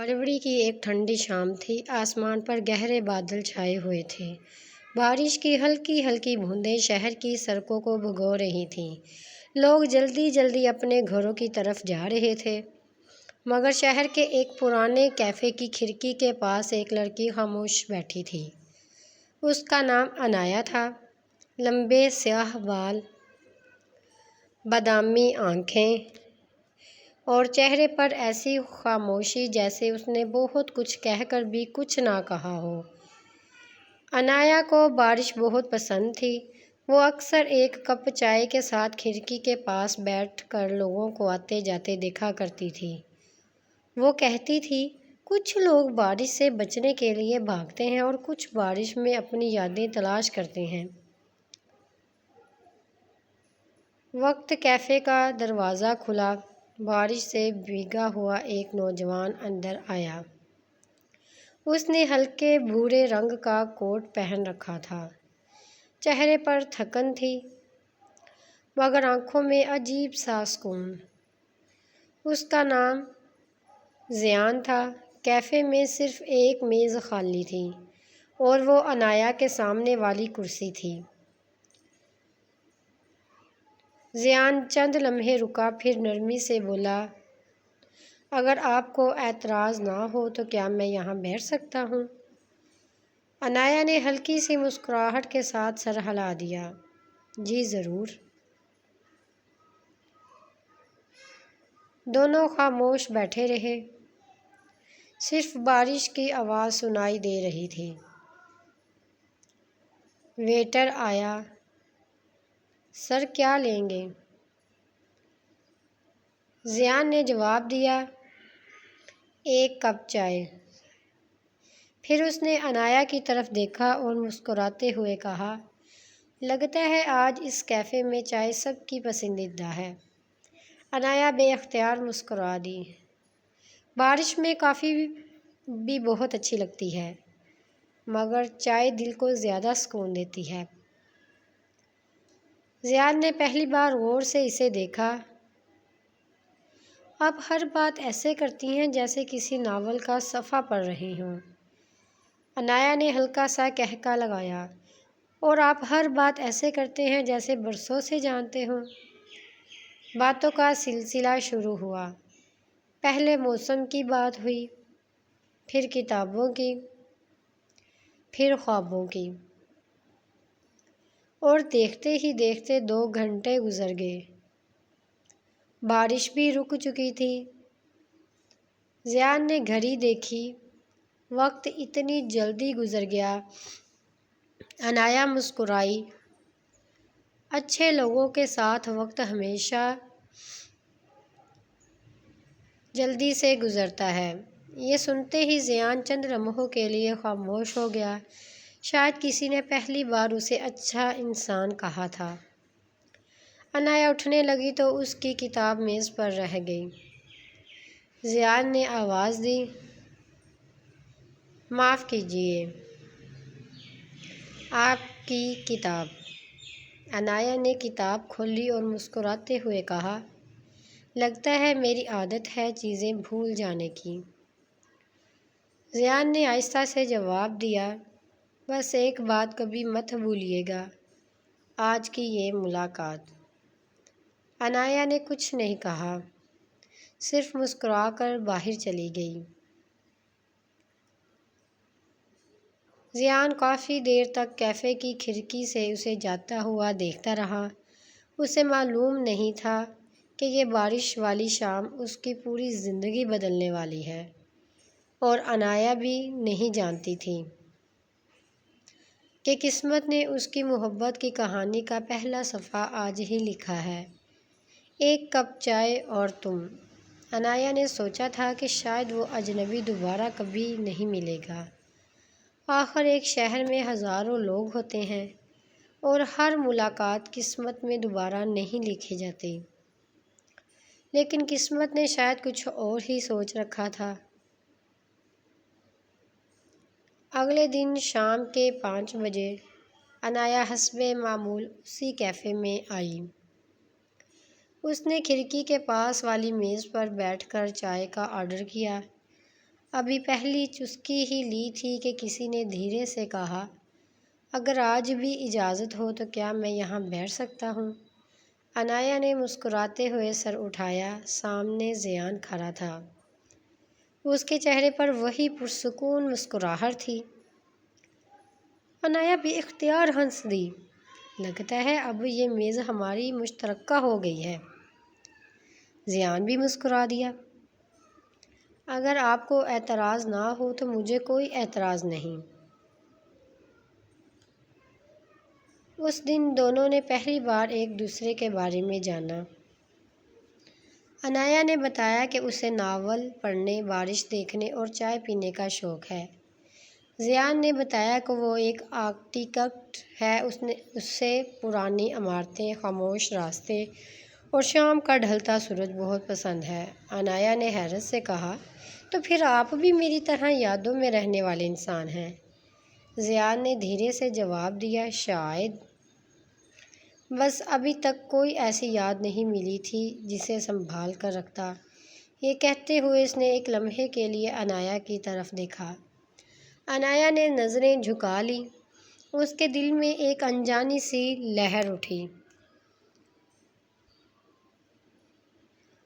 فروری کی ایک ٹھنڈی شام تھی۔ آسمان پر گہرے بادل چھائے ہوئے تھے۔ بارش کی ہلکی ہلکی بوندیں شہر کی سڑکوں کو بھگو رہی تھیں۔ لوگ جلدی جلدی اپنے گھروں کی طرف جا رہے تھے، مگر شہر کے ایک پرانے کیفے کی کھڑکی کے پاس ایک لڑکی خاموش بیٹھی تھی۔ اس کا نام عنایا تھا۔ لمبے سیاہ بال، بادامی آنکھیں اور چہرے پر ایسی خاموشی جیسے اس نے بہت کچھ کہہ کر بھی کچھ نہ کہا ہو۔ عنایا کو بارش بہت پسند تھی۔ وہ اکثر ایک کپ چائے کے ساتھ کھڑکی کے پاس بیٹھ کر لوگوں کو آتے جاتے دیکھا کرتی تھی۔ وہ کہتی تھی، کچھ لوگ بارش سے بچنے کے لیے بھاگتے ہیں اور کچھ بارش میں اپنی یادیں تلاش کرتے ہیں۔ وقت کیفے کا دروازہ کھلا۔ بارش سے بھیگا ہوا ایک نوجوان اندر آیا۔ اس نے ہلکے بھورے رنگ کا کوٹ پہن رکھا تھا۔ چہرے پر تھکن تھی، مگر آنکھوں میں عجیب سا سکون۔ اس کا نام زیان تھا۔ کیفے میں صرف ایک میز خالی تھی اور وہ عنایا کے سامنے والی کرسی تھی۔ زیان چند لمحے رکا، پھر نرمی سے بولا، اگر آپ کو اعتراض نہ ہو تو کیا میں یہاں بیٹھ سکتا ہوں؟ عنایا نے ہلکی سی مسکراہٹ کے ساتھ سر ہلا دیا، جی ضرور۔ دونوں خاموش بیٹھے رہے۔ صرف بارش کی آواز سنائی دے رہی تھی۔ ویٹر آیا، سر کیا لیں گے؟ زیان نے جواب دیا، ایک کپ چائے۔ پھر اس نے عنایا کی طرف دیکھا اور مسکراتے ہوئے کہا، لگتا ہے آج اس کیفے میں چائے سب کی پسندیدہ ہے۔ عنایا بے اختیار مسکرا دی۔ بارش میں کافی بھی بہت اچھی لگتی ہے، مگر چائے دل کو زیادہ سکون دیتی ہے۔ زیان نے پہلی بار غور سے اسے دیکھا۔ آپ ہر بات ایسے کرتی ہیں جیسے کسی ناول کا صفحہ پڑھ رہی ہوں۔ عنایا نے ہلکا سا قہقہ لگایا، اور آپ ہر بات ایسے کرتے ہیں جیسے برسوں سے جانتے ہوں۔ باتوں کا سلسلہ شروع ہوا۔ پہلے موسم کی بات ہوئی، پھر کتابوں کی، پھر خوابوں کی، اور دیکھتے ہی دیکھتے 2 گھنٹے گزر گئے۔ بارش بھی رک چکی تھی۔ زیان نے گھڑی دیکھی، وقت اتنی جلدی گزر گیا۔ عنایا مسکرائی، اچھے لوگوں کے ساتھ وقت ہمیشہ جلدی سے گزرتا ہے۔ یہ سنتے ہی زیان چند لمحوں کے لیے خاموش ہو گیا۔ شاید کسی نے پہلی بار اسے اچھا انسان کہا تھا۔ عنایا اٹھنے لگی تو اس کی کتاب میز پر رہ گئی۔ زیان نے آواز دی، معاف کیجیے، آپ کی کتاب۔ عنایا نے کتاب کھولی اور مسکراتے ہوئے کہا، لگتا ہے میری عادت ہے چیزیں بھول جانے کی۔ زیان نے آہستہ سے جواب دیا، بس ایک بات کبھی مت بھولیے گا، آج کی یہ ملاقات۔ عنایا نے کچھ نہیں کہا، صرف مسکرا کر باہر چلی گئی۔ زیان کافی دیر تک کیفے کی کھڑکی سے اسے جاتا ہوا دیکھتا رہا۔ اسے معلوم نہیں تھا کہ یہ بارش والی شام اس کی پوری زندگی بدلنے والی ہے، اور عنایا بھی نہیں جانتی تھی کہ قسمت نے اس کی محبت کی کہانی کا پہلا صفحہ آج ہی لکھا ہے۔ ایک کپ چائے اور تم۔ عنایا نے سوچا تھا کہ شاید وہ اجنبی دوبارہ کبھی نہیں ملے گا۔ آخر ایک شہر میں ہزاروں لوگ ہوتے ہیں، اور ہر ملاقات قسمت میں دوبارہ نہیں لکھی جاتی۔ لیکن قسمت نے شاید کچھ اور ہی سوچ رکھا تھا۔ اگلے دن شام کے 5 بجے عنایا حسب معمول اسی کیفے میں آئی۔ اس نے کھڑکی کے پاس والی میز پر بیٹھ کر چائے کا آرڈر کیا۔ ابھی پہلی چسکی ہی لی تھی کہ کسی نے دھیرے سے کہا، اگر آج بھی اجازت ہو تو کیا میں یہاں بیٹھ سکتا ہوں؟ عنایا نے مسکراتے ہوئے سر اٹھایا۔ سامنے زیان کھڑا تھا۔ اس کے چہرے پر وہی پرسکون مسکراہٹ تھی۔ عنایا بھی اختیار ہنس دی۔ لگتا ہے اب یہ میز ہماری مشترکہ ہو گئی ہے۔ زیان بھی مسکرا دیا۔ اگر آپ کو اعتراض نہ ہو تو مجھے کوئی اعتراض نہیں۔ اس دن دونوں نے پہلی بار ایک دوسرے کے بارے میں جانا۔ عنایا نے بتایا کہ اسے ناول پڑھنے، بارش دیکھنے اور چائے پینے کا شوق ہے۔ زیان نے بتایا کہ وہ ایک آرکیٹیکٹ ہے، اسے پرانی عمارتیں، خاموش راستے اور شام کا ڈھلتا سورج بہت پسند ہے۔ عنایا نے حیرت سے کہا، تو پھر آپ بھی میری طرح یادوں میں رہنے والے انسان ہیں؟ زیان نے دھیرے سے جواب دیا، شاید۔ بس ابھی تک کوئی ایسی یاد نہیں ملی تھی جسے سنبھال کر رکھتا۔ یہ کہتے ہوئے اس نے ایک لمحے کے لیے عنایا کی طرف دیکھا۔ عنایا نے نظریں جھکا لیں۔ اس کے دل میں ایک انجانی سی لہر اٹھی۔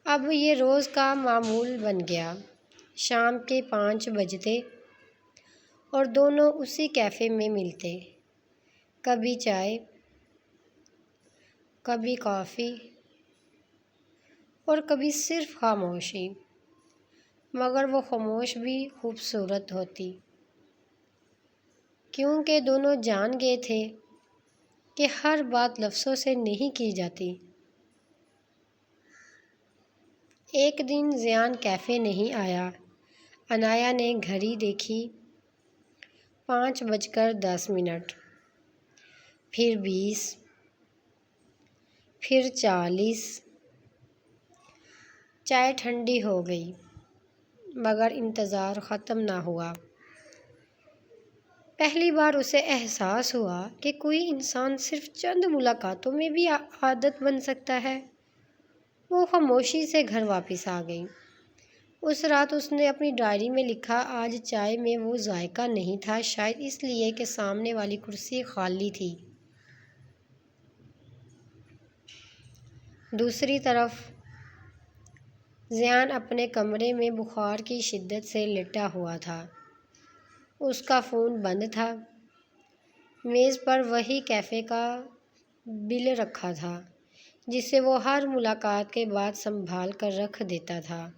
اب یہ روز کا معمول بن گیا۔ شام کے 5 بجتے اور دونوں اسی کیفے میں ملتے۔ کبھی چائے، کبھی کافی اور کبھی صرف خاموشی، مگر وہ خاموش بھی خوبصورت ہوتی، کیونکہ دونوں جان گئے تھے کہ ہر بات لفظوں سے نہیں کی جاتی۔ ایک دن زیان کیفے نہیں آیا۔ عنایا نے گھڑی دیکھی، 5:10، پھر 20، پھر 40۔ چائے ٹھنڈی ہو گئی، مگر انتظار ختم نہ ہوا۔ پہلی بار اسے احساس ہوا کہ کوئی انسان صرف چند ملاقاتوں میں بھی عادت بن سکتا ہے۔ وہ خاموشی سے گھر واپس آ گئی۔ اس رات اس نے اپنی ڈائری میں لکھا، آج چائے میں وہ ذائقہ نہیں تھا، شاید اس لیے کہ سامنے والی کرسی خالی تھی۔ دوسری طرف زیان اپنے کمرے میں بخار کی شدت سے لیٹا ہوا تھا۔ اس کا فون بند تھا۔ میز پر وہی کیفے کا بل رکھا تھا جسے وہ ہر ملاقات کے بعد سنبھال کر رکھ دیتا تھا۔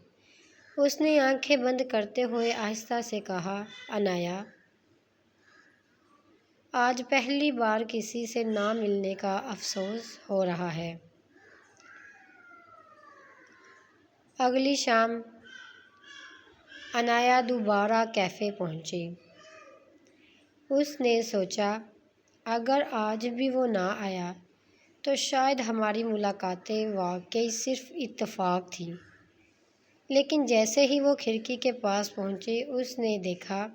اس نے آنکھیں بند کرتے ہوئے آہستہ سے کہا، عنایا، آج پہلی بار کسی سے نہ ملنے کا افسوس ہو رہا ہے۔ اگلی شام عنایا دوبارہ کیفے پہنچی۔ اس نے سوچا، اگر آج بھی وہ نہ آیا تو شاید ہماری ملاقاتیں واقعی صرف اتفاق تھیں۔ لیکن جیسے ہی وہ کھڑکی کے پاس پہنچی، اس نے دیکھا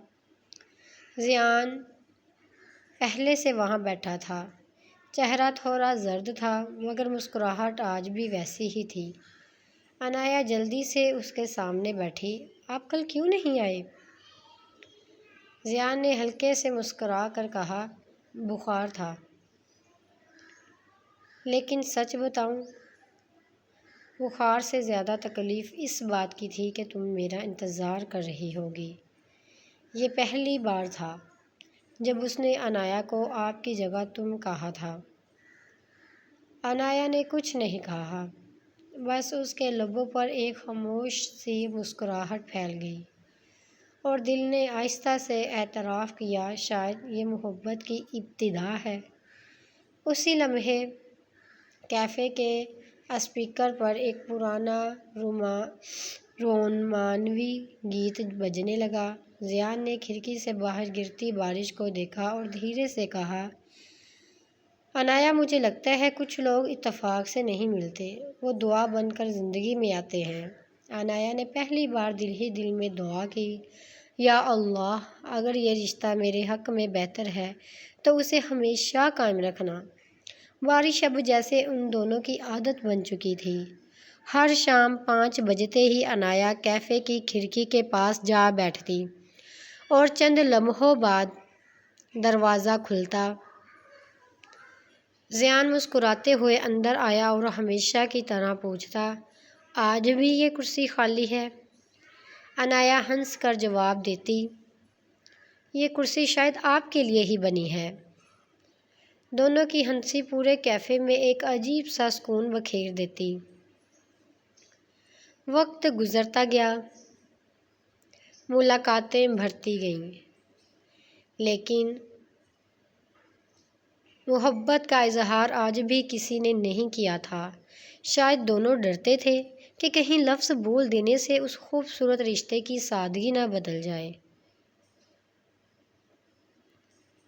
زیان پہلے سے وہاں بیٹھا تھا۔ چہرہ تھوڑا زرد تھا، مگر مسکراہٹ آج بھی ویسی ہی تھی۔ عنایا جلدی سے اس کے سامنے بیٹھی۔ آپ کل کیوں نہیں آئے؟ زیان نے ہلکے سے مسکرا کر کہا، بخار تھا۔ لیکن سچ بتاؤں، بخار سے زیادہ تکلیف اس بات کی تھی کہ تم میرا انتظار کر رہی ہوگی۔ یہ پہلی بار تھا جب اس نے عنایا کو آپ کی جگہ تم کہا تھا۔ عنایا نے کچھ نہیں کہا، بس اس کے لبوں پر ایک خاموش سی مسکراہٹ پھیل گئی، اور دل نے آہستہ سے اعتراف کیا، شاید یہ محبت کی ابتدا ہے۔ اسی لمحے کیفے کے اسپیکر پر ایک پرانا رومانوی گیت بجنے لگا۔ زیان نے کھڑکی سے باہر گرتی بارش کو دیکھا اور دھیرے سے کہا، عنایا، مجھے لگتا ہے کچھ لوگ اتفاق سے نہیں ملتے، وہ دعا بن کر زندگی میں آتے ہیں۔ عنایا نے پہلی بار دل ہی دل میں دعا کی، یا اللہ، اگر یہ رشتہ میرے حق میں بہتر ہے تو اسے ہمیشہ قائم رکھنا۔ بارش اب جیسے ان دونوں کی عادت بن چکی تھی۔ ہر شام 5 بجتے ہی عنایا کیفے کی کھڑکی کے پاس جا بیٹھتی اور چند لمحوں بعد دروازہ کھلتا۔ ذیان مسکراتے ہوئے اندر آیا اور ہمیشہ کی طرح پوچھتا، آج بھی یہ کرسی خالی ہے؟ عنایا ہنس کر جواب دیتی، یہ کرسی شاید آپ کے لیے ہی بنی ہے۔ دونوں کی ہنسی پورے کیفے میں ایک عجیب سا سکون بکھیر دیتی۔ وقت گزرتا گیا، ملاقاتیں بڑھتی گئیں، لیکن محبت کا اظہار آج بھی کسی نے نہیں کیا تھا۔ شاید دونوں ڈرتے تھے کہ کہیں لفظ بول دینے سے اس خوبصورت رشتے کی سادگی نہ بدل جائے۔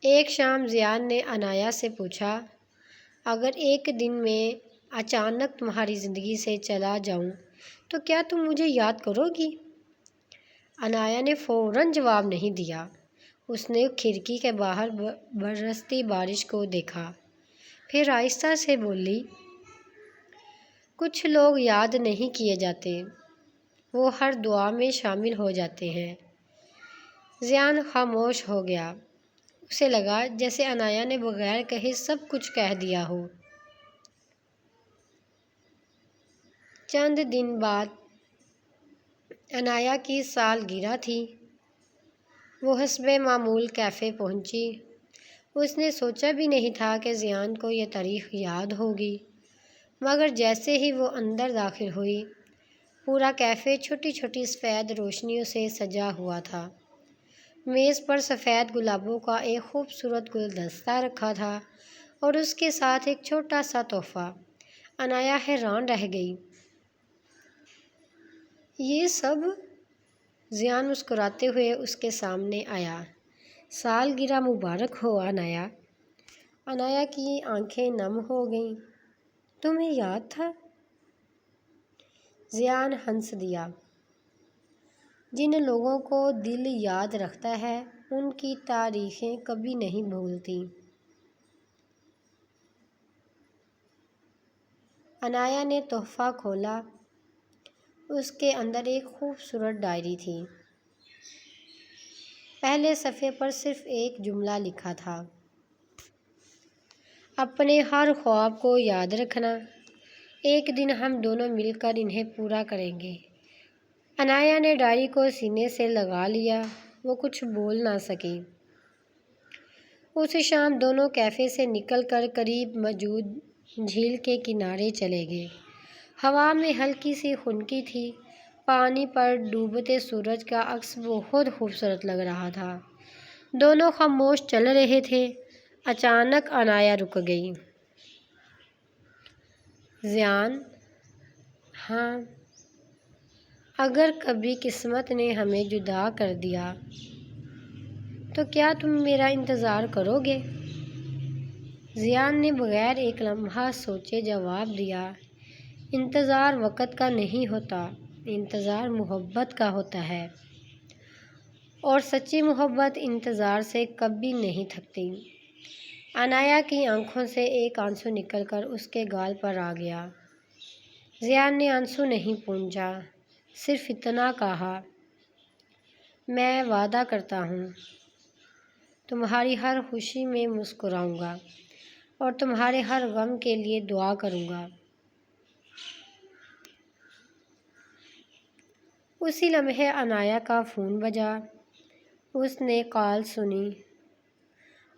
ایک شام ذیان نے عنایا سے پوچھا، اگر ایک دن میں اچانک تمہاری زندگی سے چلا جاؤں تو کیا تم مجھے یاد کرو گی؟ عنایا نے فوراً جواب نہیں دیا۔ اس نے کھڑکی کے باہر برستی بارش کو دیکھا، پھر آہستہ سے بولی، کچھ لوگ یاد نہیں کیے جاتے، وہ ہر دعا میں شامل ہو جاتے ہیں۔ ذیان خاموش ہو گیا۔ اسے لگا جیسے عنایا نے بغیر کہے سب کچھ کہہ دیا ہو۔ چند دن بعد عنایا کی سالگرہ تھی۔ وہ حسب معمول کیفے پہنچی۔ اس نے سوچا بھی نہیں تھا کہ ذیان کو یہ تاریخ یاد ہوگی، مگر جیسے ہی وہ اندر داخل ہوئی، پورا کیفے چھوٹی چھوٹی سفید روشنیوں سے سجا ہوا تھا۔ میز پر سفید گلابوں کا ایک خوبصورت گلدستہ رکھا تھا اور اس کے ساتھ ایک چھوٹا سا تحفہ۔ عنایا حیران رہ گئی۔ یہ سب؟ ذیان مسکراتے ہوئے اس کے سامنے آیا۔ سالگرہ مبارک ہو عنایا۔ عنایا کی آنکھیں نم ہو گئیں۔ تمہیں یاد تھا؟ ذیان ہنس دیا۔ جن لوگوں کو دل یاد رکھتا ہے ان کی تاریخیں کبھی نہیں بھولتی۔ عنایا نے تحفہ کھولا۔ اس کے اندر ایک خوبصورت ڈائری تھی۔ پہلے صفحے پر صرف ایک جملہ لکھا تھا، اپنے ہر خواب کو یاد رکھنا، ایک دن ہم دونوں مل کر انہیں پورا کریں گے۔ عنایا نے ڈائری کو سینے سے لگا لیا۔ وہ کچھ بول نہ سکی۔ اس شام دونوں کیفے سے نکل کر قریب موجود جھیل کے کنارے چلے گئے۔ ہوا میں ہلکی سی خنکی تھی۔ پانی پر ڈوبتے سورج کا عکس بہت خوبصورت لگ رہا تھا۔ دونوں خاموش چل رہے تھے۔ اچانک عنایا رک گئی۔ ذیان، ہاں، اگر کبھی قسمت نے ہمیں جدا کر دیا تو کیا تم میرا انتظار کرو گے؟ ذیان نے بغیر ایک لمحہ سوچے جواب دیا، انتظار وقت کا نہیں ہوتا، انتظار محبت کا ہوتا ہے، اور سچی محبت انتظار سے کبھی نہیں تھکتی۔ عنایا کی آنکھوں سے ایک آنسو نکل کر اس کے گال پر آ گیا۔ ذیان نے آنسو نہیں پونچھا، صرف اتنا کہا، میں وعدہ کرتا ہوں تمہاری ہر خوشی میں مسکراؤں گا اور تمہارے ہر غم کے لیے دعا کروں گا۔ اسی لمحے عنایا کا فون بجا۔ اس نے کال سنی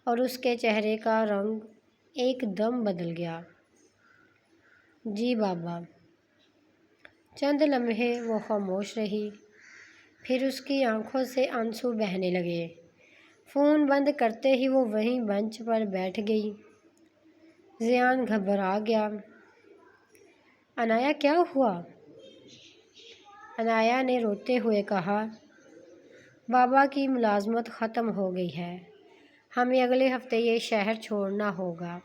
اور اس کے چہرے کا رنگ ایک دم بدل گیا۔ جی بابا۔ چند لمحے وہ خاموش رہی، پھر اس کی آنکھوں سے آنسو بہنے لگے۔ فون بند کرتے ہی وہ وہیں بنچ پر بیٹھ گئی۔ ذیان گھبرا گیا۔ عنایا کیا ہوا؟ عنایا نے روتے ہوئے کہا، بابا کی ملازمت ختم ہو گئی ہے، ہمیں اگلے ہفتے یہ شہر چھوڑنا ہوگا۔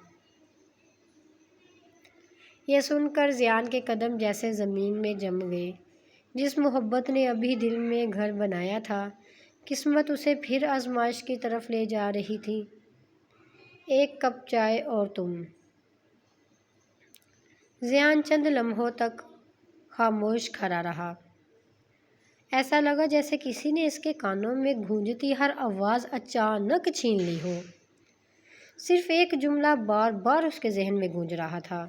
یہ سن کر ذیان کے قدم جیسے زمین میں جم گئے۔ جس محبت نے ابھی دل میں گھر بنایا تھا، قسمت اسے پھر آزمائش کی طرف لے جا رہی تھی۔ ایک کپ چائے اور تم۔ ذیان چند لمحوں تک خاموش کھڑا رہا۔ ایسا لگا جیسے کسی نے اس کے کانوں میں گونجتی ہر آواز اچانک چھین لی ہو۔ صرف ایک جملہ بار بار اس کے ذہن میں گونج رہا تھا،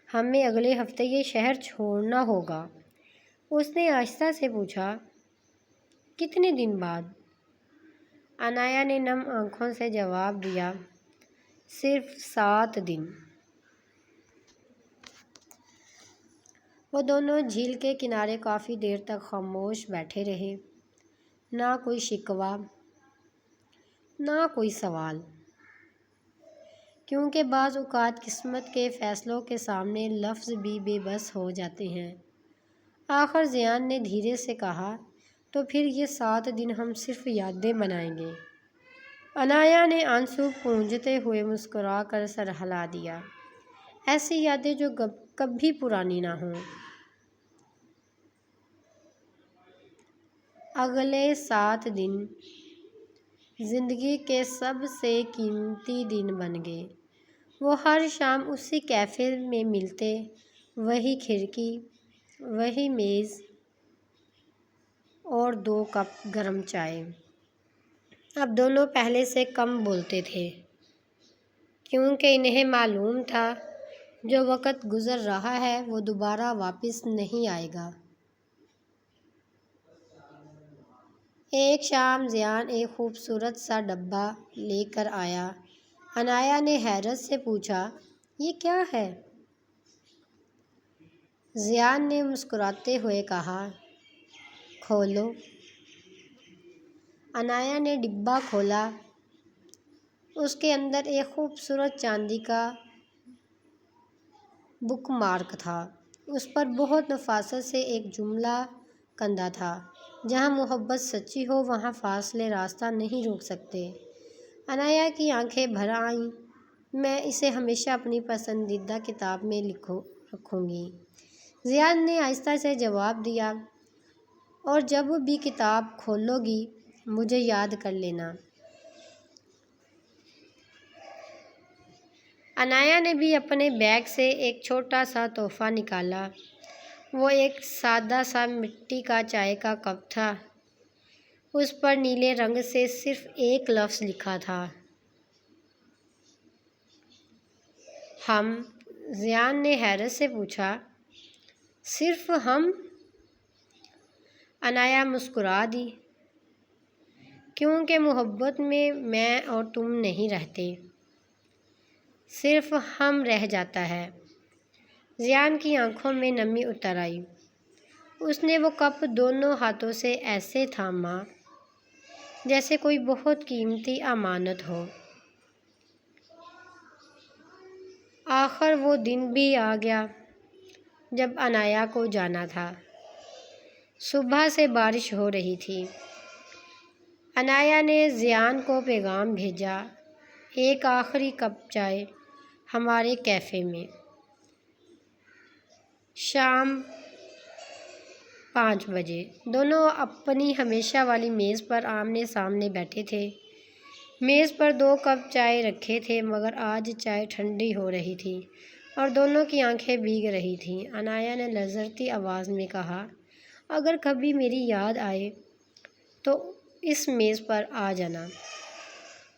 ہمیں اگلے ہفتے یہ شہر چھوڑنا ہوگا۔ اس نے آہستہ سے پوچھا، کتنے دن بعد؟ انایا نے نم آنکھوں سے جواب دیا، صرف 7 دن۔ وہ دونوں جھیل کے کنارے کافی دیر تک خاموش بیٹھے رہے، نہ کوئی شکوہ، نہ کوئی سوال، کیونکہ بعض اوقات قسمت کے فیصلوں کے سامنے لفظ بھی بے بس ہو جاتے ہیں۔ آخر زیان نے دھیرے سے کہا، تو پھر یہ 7 دن ہم صرف یادیں بنائیں گے؟ انایا نے آنسو پونجتے ہوئے مسکرا کر سر ہلا دیا، ایسی یادیں جو کبھی پرانی نہ ہوں۔ اگلے 7 دن زندگی کے سب سے قیمتی دن بن گئے۔ وہ ہر شام اسی کیفے میں ملتے، وہی کھڑکی، وہی میز اور 2 کپ گرم چائے۔ اب دونوں پہلے سے کم بولتے تھے، کیونکہ انہیں معلوم تھا جو وقت گزر رہا ہے وہ دوبارہ واپس نہیں آئے گا۔ ایک شام زیان ایک خوبصورت سا ڈبہ لے کر آیا۔ انایا نے حیرت سے پوچھا، یہ کیا ہے؟ زیان نے مسکراتے ہوئے کہا، کھولو۔ انایا نے ڈبہ کھولا۔ اس کے اندر ایک خوبصورت چاندی کا بک مارک تھا۔ اس پر بہت نفاست سے ایک جملہ کندہ تھا، جہاں محبت سچی ہو وہاں فاصلے راستہ نہیں روک سکتے۔ انایا کی آنکھیں بھر آئیں۔ میں اسے ہمیشہ اپنی پسندیدہ کتاب میں رکھوں گی، زیان نے آہستہ سے جواب دیا، اور جب بھی کتاب کھولو گی مجھے یاد کر لینا۔ انایا نے بھی اپنے بیگ سے ایک چھوٹا سا تحفہ نکالا۔ وہ ایک سادہ سا مٹی کا چائے کا کپ تھا۔ اس پر نیلے رنگ سے صرف ایک لفظ لکھا تھا، ہم۔ زیان نے حیرت سے پوچھا، صرف ہم؟ انایا مسکرا دی، کیونکہ محبت میں اور تم نہیں رہتے، صرف ہم رہ جاتا ہے۔ زیان کی آنکھوں میں نمی اتر آئی۔ اس نے وہ کپ دونوں ہاتھوں سے ایسے تھاما جیسے کوئی بہت قیمتی امانت ہو۔ آخر وہ دن بھی آ گیا جب انایا کو جانا تھا۔ صبح سے بارش ہو رہی تھی۔ انایا نے زیان کو پیغام بھیجا، ایک آخری کپ چائے ہمارے کیفے میں، شام 5 بجے۔ دونوں اپنی ہمیشہ والی میز پر آمنے سامنے بیٹھے تھے۔ میز پر 2 کپ چائے رکھے تھے، مگر آج چائے ٹھنڈی ہو رہی تھی اور دونوں کی آنکھیں بھیگ رہی تھیں۔ انایا نے لرزتی آواز میں کہا، اگر کبھی میری یاد آئے تو اس میز پر آ جانا،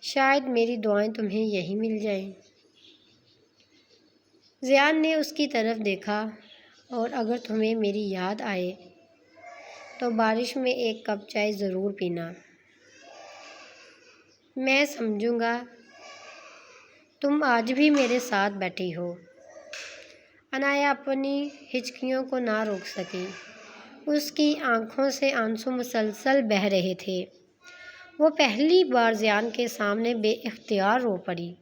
شاید میری دعائیں تمہیں یہیں مل جائیں۔ زیان نے اس کی طرف دیکھا، اور اگر تمہیں میری یاد آئے تو بارش میں ایک کپ چائے ضرور پینا، میں سمجھوں گا تم آج بھی میرے ساتھ بیٹھی ہو۔ انایا اپنی ہچکیوں کو نہ روک سکی۔ اس کی آنکھوں سے آنسو مسلسل بہہ رہے تھے۔ وہ پہلی بار زیان کے سامنے بے اختیار رو پڑی۔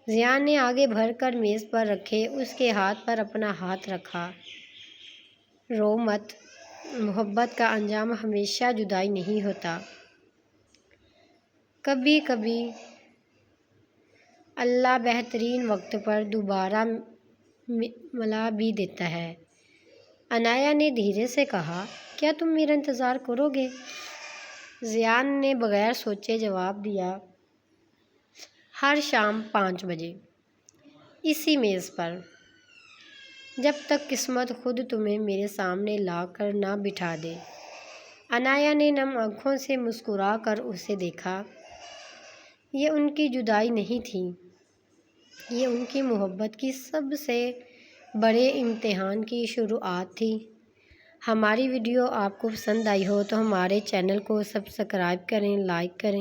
زیان نے آگے بڑھ کر میز پر رکھے اس کے ہاتھ پر اپنا ہاتھ رکھا، رو مت، محبت کا انجام ہمیشہ جدائی نہیں ہوتا، کبھی کبھی اللہ بہترین وقت پر دوبارہ ملا بھی دیتا ہے۔ انایا نے دھیرے سے کہا، کیا تم میرا انتظار کرو گے؟ زیان نے بغیر سوچے جواب دیا، ہر شام 5 بجے، اسی میز پر۔ جب تک قسمت خود تمہیں میرے سامنے لا کر نہ بٹھا دے۔ عنایا نے نم آنکھوں سے مسکرا کر اسے دیکھا۔ یہ ان کی جدائی نہیں تھی، یہ ان کی محبت کی سب سے بڑے امتحان کی شروعات تھی۔ ہماری ویڈیو آپ کو پسند آئی ہو تو ہمارے چینل کو سبسکرائب کریں، لائک کریں۔